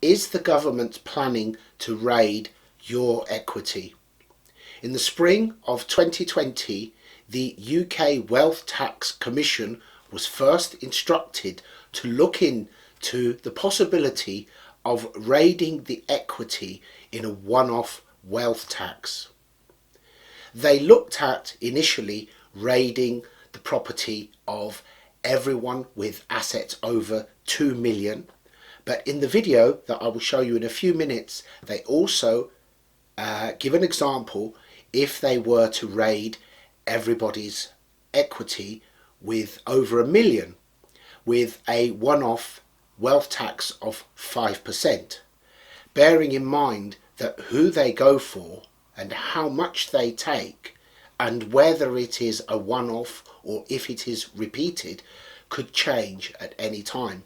Is the government planning to raid your equity? In the spring of 2020, the UK Wealth Tax Commission was first instructed to look into the possibility of raiding the equity in a one-off wealth tax. They looked at initially raiding the property of everyone with assets over 2 million, but in the video that I will show you in a few minutes, they also give an example if they were to raid everybody's equity with over 1 million with a one-off wealth tax of 5%, bearing in mind that who they go for and how much they take and whether it is a one-off or if it is repeated could change at any time.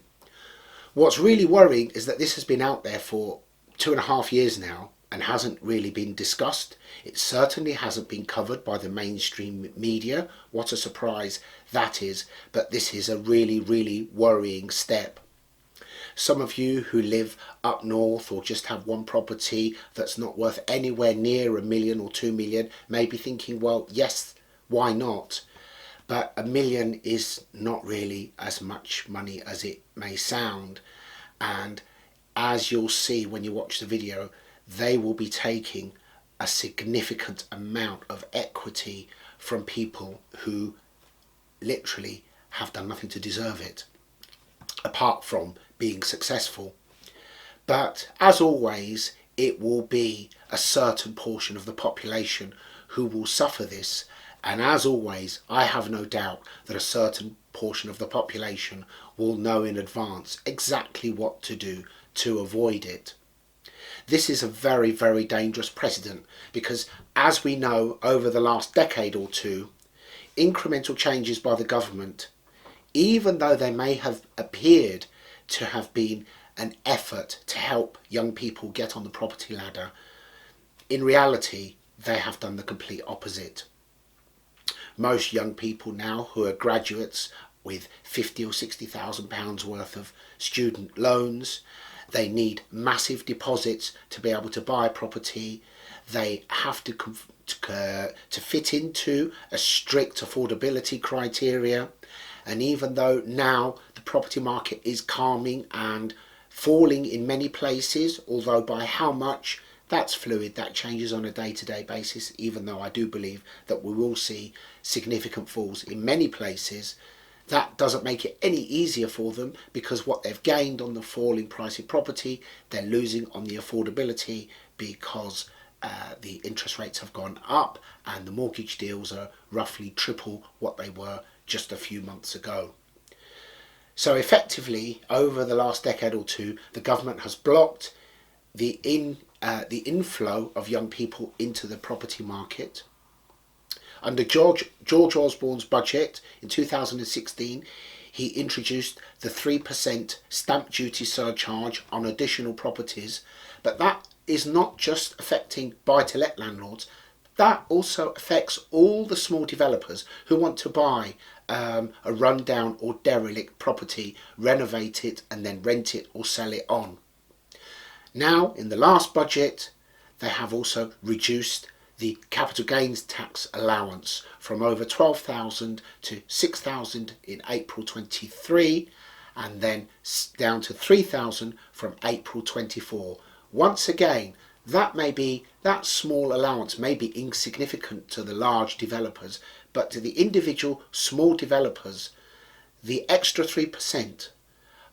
What's really worrying is that this has been out there for 2.5 years now and hasn't really been discussed. It certainly hasn't been covered by the mainstream media. What a surprise that is, but this is a really, really worrying step. Some of you who live up north or just have one property that's not worth anywhere near 1 million or 2 million may be thinking, well, yes, why not? But 1 million is not really as much money as it may sound. And as you'll see when you watch the video, they will be taking a significant amount of equity from people who literally have done nothing to deserve it, apart from being successful. But as always, it will be a certain portion of the population who will suffer this. And as always, I have no doubt that a certain portion of the population will know in advance exactly what to do to avoid it. This is a very, very dangerous precedent because, as we know, over the last decade or two, incremental changes by the government, even though they may have appeared to have been an effort to help young people get on the property ladder, in reality, they have done the complete opposite. Most young people now who are graduates with £50,000 or £60,000 worth of student loans, they need massive deposits to be able to buy property. They have to fit into a strict affordability criteria. And even though now the property market is calming and falling in many places, although by how much, that's fluid, that changes on a day-to-day basis, even though I do believe that we will see significant falls in many places, that doesn't make it any easier for them, because what they've gained on the fall in price of property, they're losing on the affordability because the interest rates have gone up and the mortgage deals are roughly triple what they were just a few months ago. So effectively, over the last decade or two, the government has blocked the inflow of young people into the property market. Under George Osborne's budget in 2016, he introduced the 3% stamp duty surcharge on additional properties, but that is not just affecting buy-to-let landlords, that also affects all the small developers who want to buy a rundown or derelict property, renovate it and then rent it or sell it on. Now, in the last budget, they have also reduced the capital gains tax allowance from over 12,000 to 6,000 in April 23, and then down to 3,000 from April 24. Once again, that small allowance may be insignificant to the large developers, but to the individual small developers, the extra 3%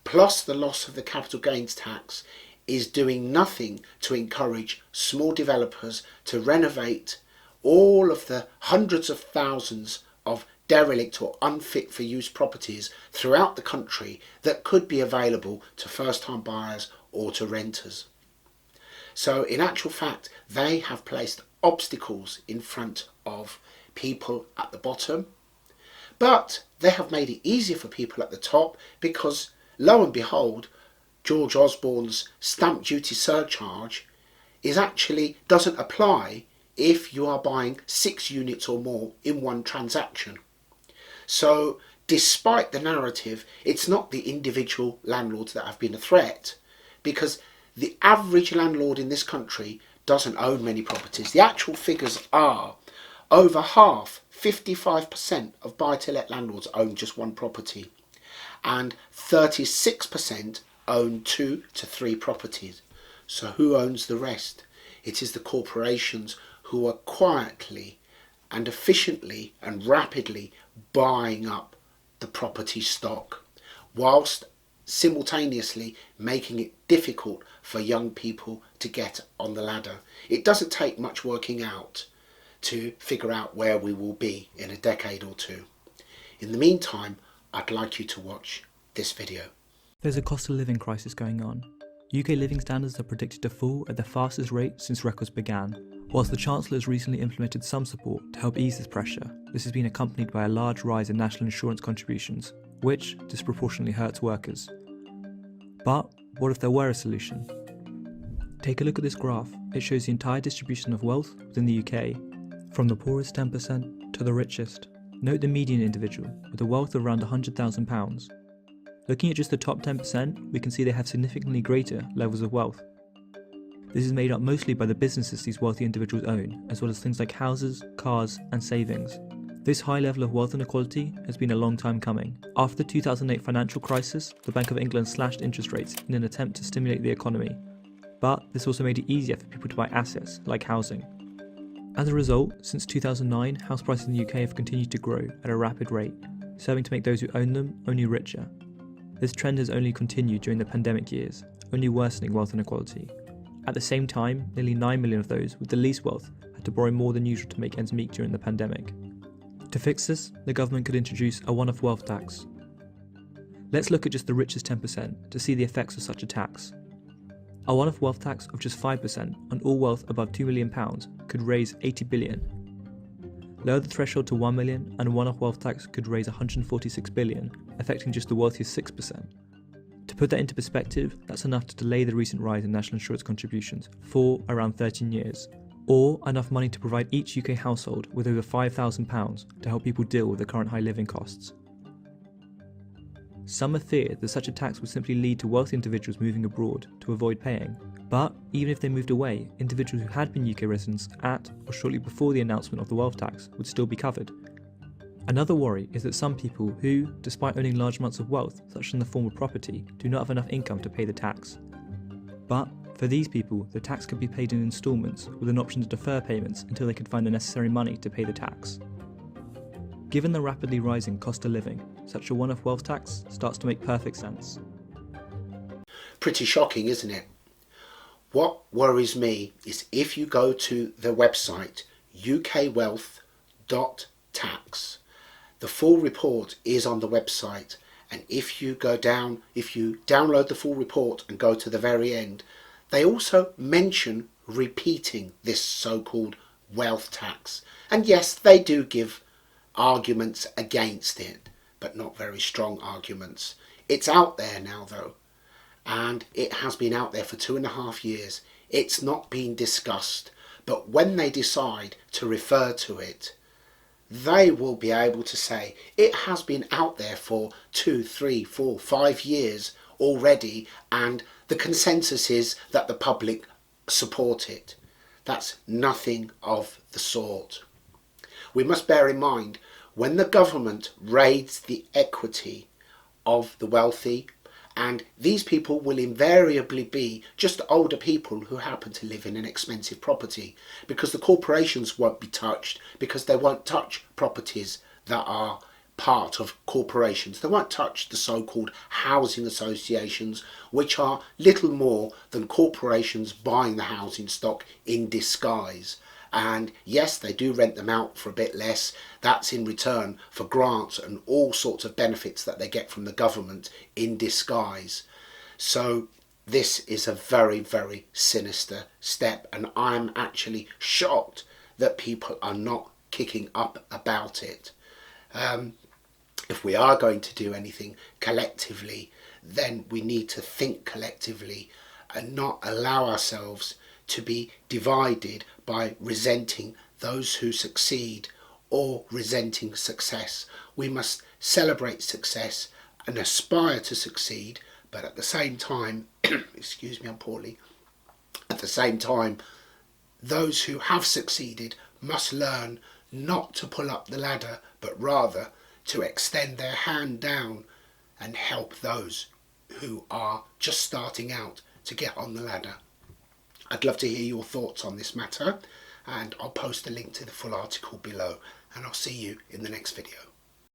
plus the loss of the capital gains tax is doing nothing to encourage small developers to renovate all of the hundreds of thousands of derelict or unfit for use properties throughout the country that could be available to first-time buyers or to renters. So in actual fact, they have placed obstacles in front of people at the bottom, but they have made it easier for people at the top because, lo and behold, George Osborne's stamp duty surcharge doesn't apply if you are buying 6 units or more in one transaction. So despite the narrative, it's not the individual landlords that have been a threat, because the average landlord in this country doesn't own many properties. The actual figures are over half, 55% of buy-to-let landlords own just one property, and 36% own 2 to 3 properties. So who owns the rest? It is the corporations who are quietly and efficiently and rapidly buying up the property stock, whilst simultaneously making it difficult for young people to get on the ladder. It doesn't take much working out to figure out where we will be in a decade or two. In the meantime, I'd like you to watch this video. There's a cost of living crisis going on. UK living standards are predicted to fall at the fastest rate since records began. Whilst the Chancellor has recently implemented some support to help ease this pressure, this has been accompanied by a large rise in national insurance contributions, which disproportionately hurts workers. But what if there were a solution? Take a look at this graph. It shows the entire distribution of wealth within the UK, from the poorest 10% to the richest. Note the median individual, with a wealth of around £100,000. Looking at just the top 10%, we can see they have significantly greater levels of wealth. This is made up mostly by the businesses these wealthy individuals own, as well as things like houses, cars, and savings. This high level of wealth inequality has been a long time coming. After the 2008 financial crisis, the Bank of England slashed interest rates in an attempt to stimulate the economy. But this also made it easier for people to buy assets, like housing. As a result, since 2009, house prices in the UK have continued to grow at a rapid rate, serving to make those who own them only richer. This trend has only continued during the pandemic years, only worsening wealth inequality. At the same time, nearly 9 million of those with the least wealth had to borrow more than usual to make ends meet during the pandemic. To fix this, the government could introduce a one-off wealth tax. Let's look at just the richest 10% to see the effects of such a tax. A one-off wealth tax of just 5% on all wealth above £2 million could raise 80 billion. Lower the threshold to 1 million and a one-off wealth tax could raise 146 billion, affecting just the wealthiest 6%. To put that into perspective, that's enough to delay the recent rise in national insurance contributions for around 13 years, or enough money to provide each UK household with over £5,000 to help people deal with the current high living costs. Some have feared that such a tax would simply lead to wealthy individuals moving abroad to avoid paying. But even if they moved away, individuals who had been UK residents at or shortly before the announcement of the wealth tax would still be covered. Another worry is that some people who, despite owning large amounts of wealth, such in the form of property, do not have enough income to pay the tax. But for these people, the tax could be paid in instalments with an option to defer payments until they could find the necessary money to pay the tax. Given the rapidly rising cost of living, such a one-off wealth tax starts to make perfect sense. Pretty shocking, isn't it? What worries me is if you go to the website ukwealth.tax, the full report is on the website, and if you download the full report and go to the very end, they also mention repeating this so-called wealth tax. And yes, they do give arguments against it, but not very strong arguments. It's out there now though, and it has been out there for 2.5 years. It's not been discussed, but when they decide to refer to it, they will be able to say it has been out there for 2, 3, 4, 5 years already, and the consensus is that the public support it. That's nothing of the sort. We must bear in mind, when the government raids the equity of the wealthy, and these people will invariably be just older people who happen to live in an expensive property, because the corporations won't be touched, because they won't touch properties that are part of corporations. They won't touch the so-called housing associations, which are little more than corporations buying the housing stock in disguise. And yes, they do rent them out for a bit less. That's in return for grants and all sorts of benefits that they get from the government in disguise. So this is a very, very sinister step, and I'm actually shocked that people are not kicking up about it. If we are going to do anything collectively, then we need to think collectively and not allow ourselves to be divided by resenting those who succeed or resenting success. We must celebrate success and aspire to succeed, But at the same time, excuse me, I'm poorly. At the same time, those who have succeeded must learn not to pull up the ladder, but rather to extend their hand down and help those who are just starting out to get on the ladder. I'd love to hear your thoughts on this matter, and I'll post a link to the full article below, and I'll see you in the next video.